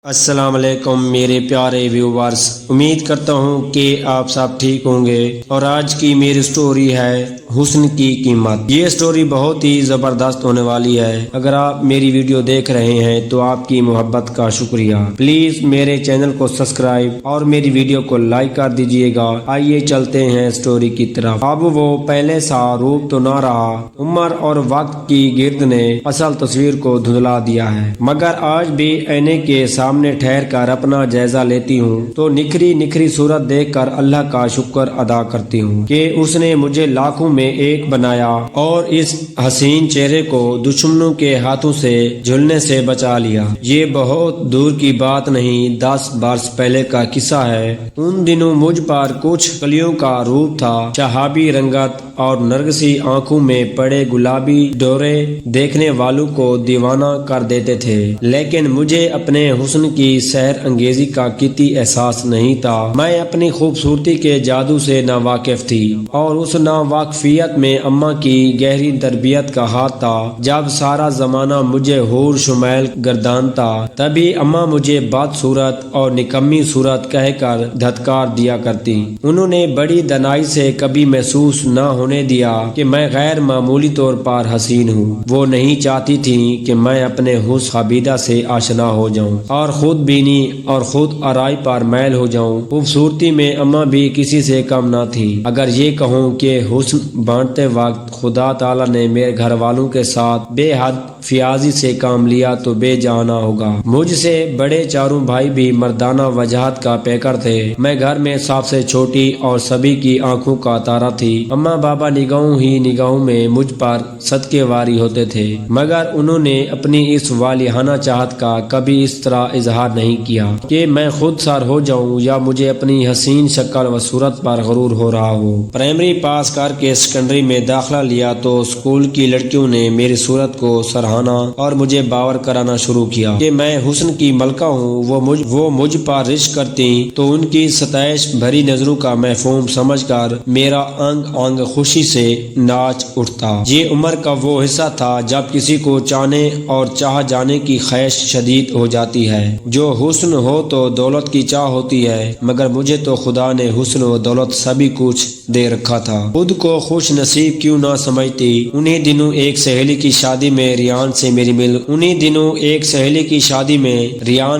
السلام علیکم میرے پیارے ویورز، امید کرتا ہوں کہ آپ سب ٹھیک ہوں گے۔ اور آج کی میری سٹوری ہے حسن کی قیمت۔ یہ سٹوری بہت ہی زبردست ہونے والی ہے۔ اگر آپ میری ویڈیو دیکھ رہے ہیں تو آپ کی محبت کا شکریہ۔ پلیز میرے چینل کو سبسکرائب اور میری ویڈیو کو لائک کر دیجئے گا۔ آئیے چلتے ہیں سٹوری کی طرف۔ اب وہ پہلے سا روپ تو نہ رہا، عمر اور وقت کی گرد نے اصل تصویر کو دھندلا دیا ہے، مگر آج بھی آئینے کے سامنے ٹھہر کر اپنا جائزہ لیتی ہوں تو نکھری نکھری صورت دیکھ کر اللہ کا شکر ادا کرتی ہوں کہ اس نے مجھے لاکھوں میں ایک بنایا اور اس حسین چہرے کو دشمنوں کے ہاتھوں سے جھلنے سے بچا لیا۔ یہ بہت دور کی بات نہیں، 10 برس پہلے کا قصہ ہے۔ ان دنوں مجھ پر کچھ کلیوں کا روپ تھا، شہابی رنگت اور نرگسی آنکھوں میں پڑے گلابی ڈورے دیکھنے والوں کو دیوانہ کر دیتے تھے، لیکن مجھے اپنے حسن کی سحر انگیزی کا کتی احساس نہیں تھا۔ میں اپنی خوبصورتی کے جادو سے ناواقف تھی اور اس ناواقفیت میں اماں کی گہری تربیت کا ہاتھ تھا۔ جب سارا زمانہ مجھے حور شمیل گردانتا، تبھی اماں مجھے بد صورت اور نکمی صورت کہہ کر دھتکار دیا کرتی۔ انہوں نے بڑی دنائی سے کبھی محسوس نہ ہونے دیا کہ میں غیر معمولی طور پر حسین ہوں۔ وہ نہیں چاہتی تھی کہ میں اپنے حسن حبیدہ سے آشنا ہو جاؤں اور خود بینی اور خود آرائی پر میل ہو جاؤں۔ خوبصورتی میں اماں بھی کسی سے کم نہ تھی۔ اگر یہ کہوں کہ حسن بانٹتے وقت خدا تعالی نے میرے گھر والوں کے ساتھ بے حد فیاضی سے کام لیا تو بے جانا ہوگا۔ مجھ سے بڑے چاروں بھائی بھی مردانہ وجاہت کا پیکر تھے۔ میں گھر میں سب سے چھوٹی اور سبھی کی آنکھوں کا تارا تھی۔ اماں بابا نگاہوں ہی نگاہوں میں مجھ پر صدقے واری ہوتے تھے، مگر انہوں نے اپنی اس والہانہ چاہت کا کبھی اس طرح اظہار نہیں کیا کہ میں خود سر ہو جاؤں یا مجھے اپنی حسین شکل و صورت پر غرور ہو رہا ہو۔ پرائمری پاس کر کے سیکنڈری میں داخلہ لیا تو اسکول کی لڑکیوں نے میری صورت کو سراہنا اور مجھے باور کرانا شروع کیا کہ میں حسن کی ملکہ ہوں۔ وہ مجھ پر رشک کرتی تو ان کی ستائش بھری نظروں کا مفہوم سمجھ کر میرا انگ انگ خوشی سے ناچ اٹھتا۔ یہ عمر کا وہ حصہ تھا جب کسی کو چاہنے اور چاہ جانے کی خواہش شدید ہو جاتی ہے۔ جو حسن ہو تو دولت کی چاہ ہوتی ہے، مگر مجھے تو خدا نے حسن و دولت سبھی کچھ دے رکھا تھا۔ خود کو خوش نصیب کیوں نہ سمجھتی۔ انہی دنوں ایک سہیلی کی شادی میں ریان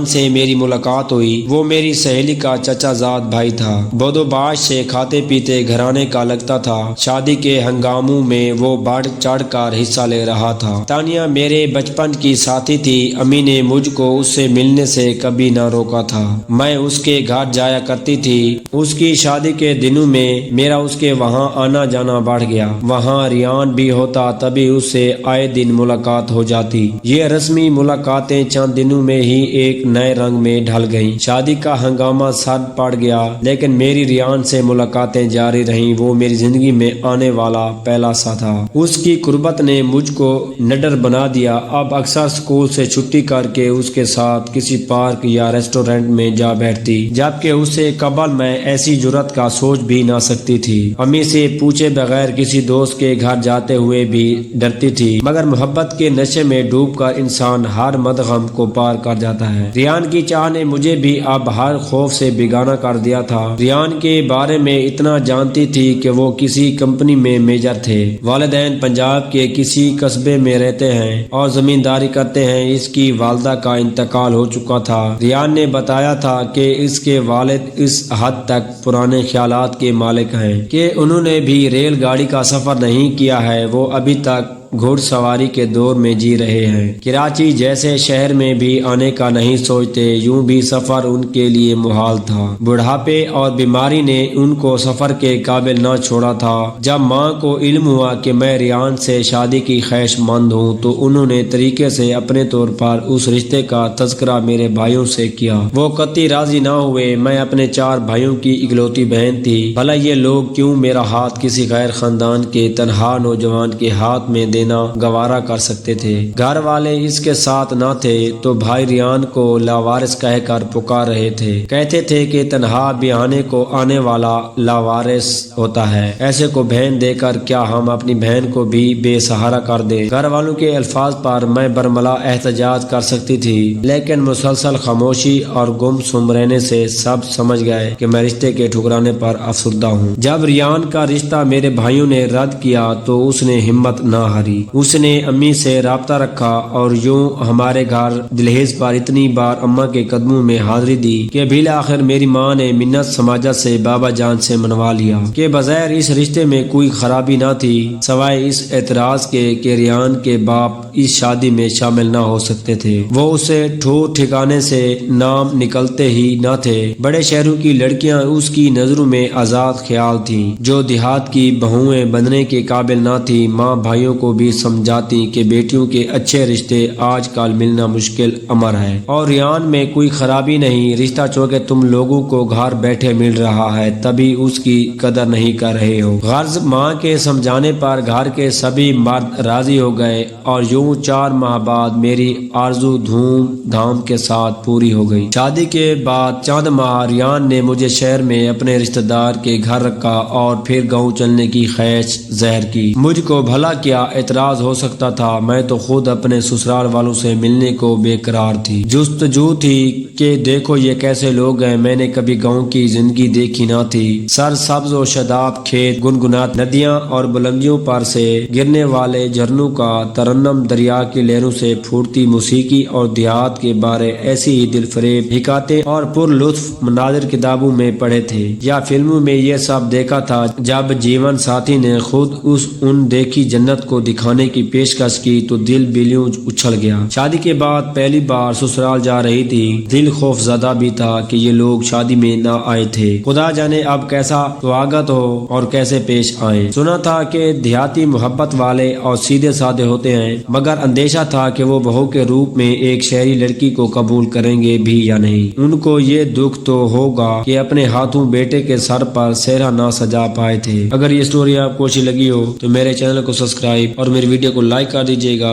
سے میری ملاقات ہوئی۔ وہ میری سہیلی کا چچا زاد بھائی تھا۔ بود و باش سے کھاتے پیتے گھرانے کا لگتا تھا۔ شادی کے ہنگاموں میں وہ بڑھ چڑھ کر حصہ لے رہا تھا۔ تانیہ میرے بچپن کی ساتھی تھی۔ امی نے مجھ کو اس سے ملنے سے کبھی نہ روکا تھا۔ میں اس کے گھر جایا کرتی تھی۔ اس کی شادی کے دنوں میں میرا اس کے وہاں آنا جانا بڑھ گیا۔ وہاں ریان بھی ہوتا، تبھی اس سے آئے دن ملاقات ہو جاتی۔ یہ رسمی ملاقاتیں چند دنوں میں ہی ایک نئے رنگ میں ڈھل گئیں۔ شادی کا ہنگامہ سرد پڑ گیا، لیکن میری ریان سے ملاقاتیں جاری رہیں۔ وہ میری زندگی میں آنے والا پہلا سا تھا۔ اس کی قربت نے مجھ کو نڈر بنا دیا۔ اب اکثر اسکول سے چھٹی کر کے اس کے ساتھ کسی پارک یا ریسٹورینٹ میں جا بیٹھتی، جبکہ اس سے قبل میں ایسی جرات کا سوچ بھی نہ سکتی تھی۔ امی سے پوچھے بغیر کسی دوست کے گھر جاتے ہوئے بھی ڈرتی تھی، مگر محبت کے نشے میں ڈوب کر انسان ہر مدغم کو پار کر جاتا ہے۔ ریان کی چاہ نے مجھے بھی اب ہر خوف سے بیگانہ کر دیا تھا۔ ریان کے بارے میں اتنا جانتی تھی کہ وہ کسی کمپنی میں میجر تھے، والدین پنجاب کے کسی قصبے میں رہتے ہیں اور زمینداری کرتے ہیں۔ اس کی والدہ کا انتقال ہو چکا تھا۔ ریان نے بتایا تھا کہ اس کے والد اس حد تک پرانے خیالات کے مالک ہیں کہ انہوں نے بھی ریل گاڑی کا سفر نہیں کیا ہے۔ وہ ابھی تک گھوڑ سواری کے دور میں جی رہے ہیں۔ کراچی جیسے شہر میں بھی آنے کا نہیں سوچتے، یوں بھی سفر ان کے لیے محال تھا۔ بڑھاپے اور بیماری نے ان کو سفر کے قابل نہ چھوڑا تھا۔ جب ماں کو علم ہوا کہ میں ریان سے شادی کی خواہش مند ہوں تو انہوں نے طریقے سے اپنے طور پر اس رشتے کا تذکرہ میرے بھائیوں سے کیا۔ وہ قطعی راضی نہ ہوئے۔ میں اپنے 4 بھائیوں کی اکلوتی بہن تھی۔ بھلا یہ لوگ کیوں میرا ہاتھ کسی غیر خاندان کے تنہا نوجوان کے ہاتھ میں دے دینا گوارا کر سکتے تھے۔ گھر والے اس کے ساتھ نہ تھے تو بھائی ریان کو لاوارث کہہ کر پکار رہے تھے، کہتے تھے کہ تنہا بیاہنے کو آنے والا لاوارث ہوتا ہے، ایسے کو بہن دے کر کیا ہم اپنی بہن کو بھی بے سہارا کر دیں۔ گھر والوں کے الفاظ پر میں برملا احتجاج کر سکتی تھی، لیکن مسلسل خاموشی اور گم سم رہنے سے سب سمجھ گئے کہ میں رشتے کے ٹھکرانے پر افسردہ ہوں۔ جب ریان کا رشتہ میرے بھائیوں نے رد کیا تو اس نے ہمت نہ ہاری، اس نے امی سے رابطہ رکھا اور یوں ہمارے گھر دلہیز پر اتنی بار اماں کے قدموں میں حاضری دی کہ بالآخر میری ماں نے منت سماجت سے بابا جان سے منوا لیا کہ بظاہر اس رشتے میں کوئی خرابی نہ تھی سوائے اس اعتراض کے کہ ریان کے باپ اس شادی میں شامل نہ ہو سکتے تھے۔ وہ اسے ٹھور ٹھکانے سے نام نکلتے ہی نہ تھے۔ بڑے شہروں کی لڑکیاں اس کی نظروں میں آزاد خیال تھیں، جو دیہات کی بہویں بننے کے قابل نہ تھی۔ ماں بھائیوں کو بھی سمجھاتی کہ بیٹیوں کے اچھے رشتے آج کل ملنا مشکل امر ہے اور ریان میں کوئی خرابی نہیں، رشتہ چونکہ تم لوگوں کو گھر بیٹھے مل رہا ہے تبھی اس کی قدر نہیں کر رہے ہو۔ غرض ماں کے سمجھانے پر گھر کے سبھی مرد راضی ہو گئے اور یوں 4 ماہ بعد میری آرزو دھوم دھام کے ساتھ پوری ہو گئی۔ شادی کے بعد چند ماہ ریان نے مجھے شہر میں اپنے رشتہ دار کے گھر رکھا اور پھر گاؤں چلنے کی خواہش ظاہر کی۔ مجھ کو بھلا کیا اعتراض ہو سکتا تھا، میں تو خود اپنے سسرال والوں سے ملنے کو بے قرار تھی۔ جستجو تھی کہ دیکھو یہ کیسے لوگ ہیں، میں نے کبھی گاؤں کی زندگی دیکھی نہ تھی۔ سر سبز و شاداب کھیت، گنگنات ندیاں اور بلندیوں پر سے گرنے والے جھرنوں کا ترنم، دریا کی لہروں سے پھوٹتی موسیقی اور دیہات کے بارے ایسی ہی دل فریب حکایتیں اور پر لطف مناظر کتابوں میں پڑھے تھے یا فلموں میں یہ سب دیکھا تھا۔ جب جیون ساتھی نے خود ان دیکھی جنت کو دکھانے کی پیشکش کی تو دل بیلیوں اچھل گیا۔ شادی کے بعد پہلی بار سسرال جا رہی تھی، دل خوف زدہ بھی تھا کہ یہ لوگ شادی میں نہ آئے تھے، خدا جانے اب کیسا سواگت ہو اور کیسے پیش آئیں۔ سنا تھا کہ دیہاتی محبت والے اور سیدھے سادے ہوتے ہیں، مگر اندیشہ تھا کہ وہ بہو کے روپ میں ایک شہری لڑکی کو قبول کریں گے بھی یا نہیں۔ ان کو یہ دکھ تو ہوگا کہ اپنے ہاتھوں بیٹے کے سر پر سہرا نہ سجا پائے تھے۔ اگر یہ سٹوری آپ کو اچھی لگی ہو تو میرے چینل کو سبسکرائب اور میری ویڈیو کو لائک کر دیجیے گا۔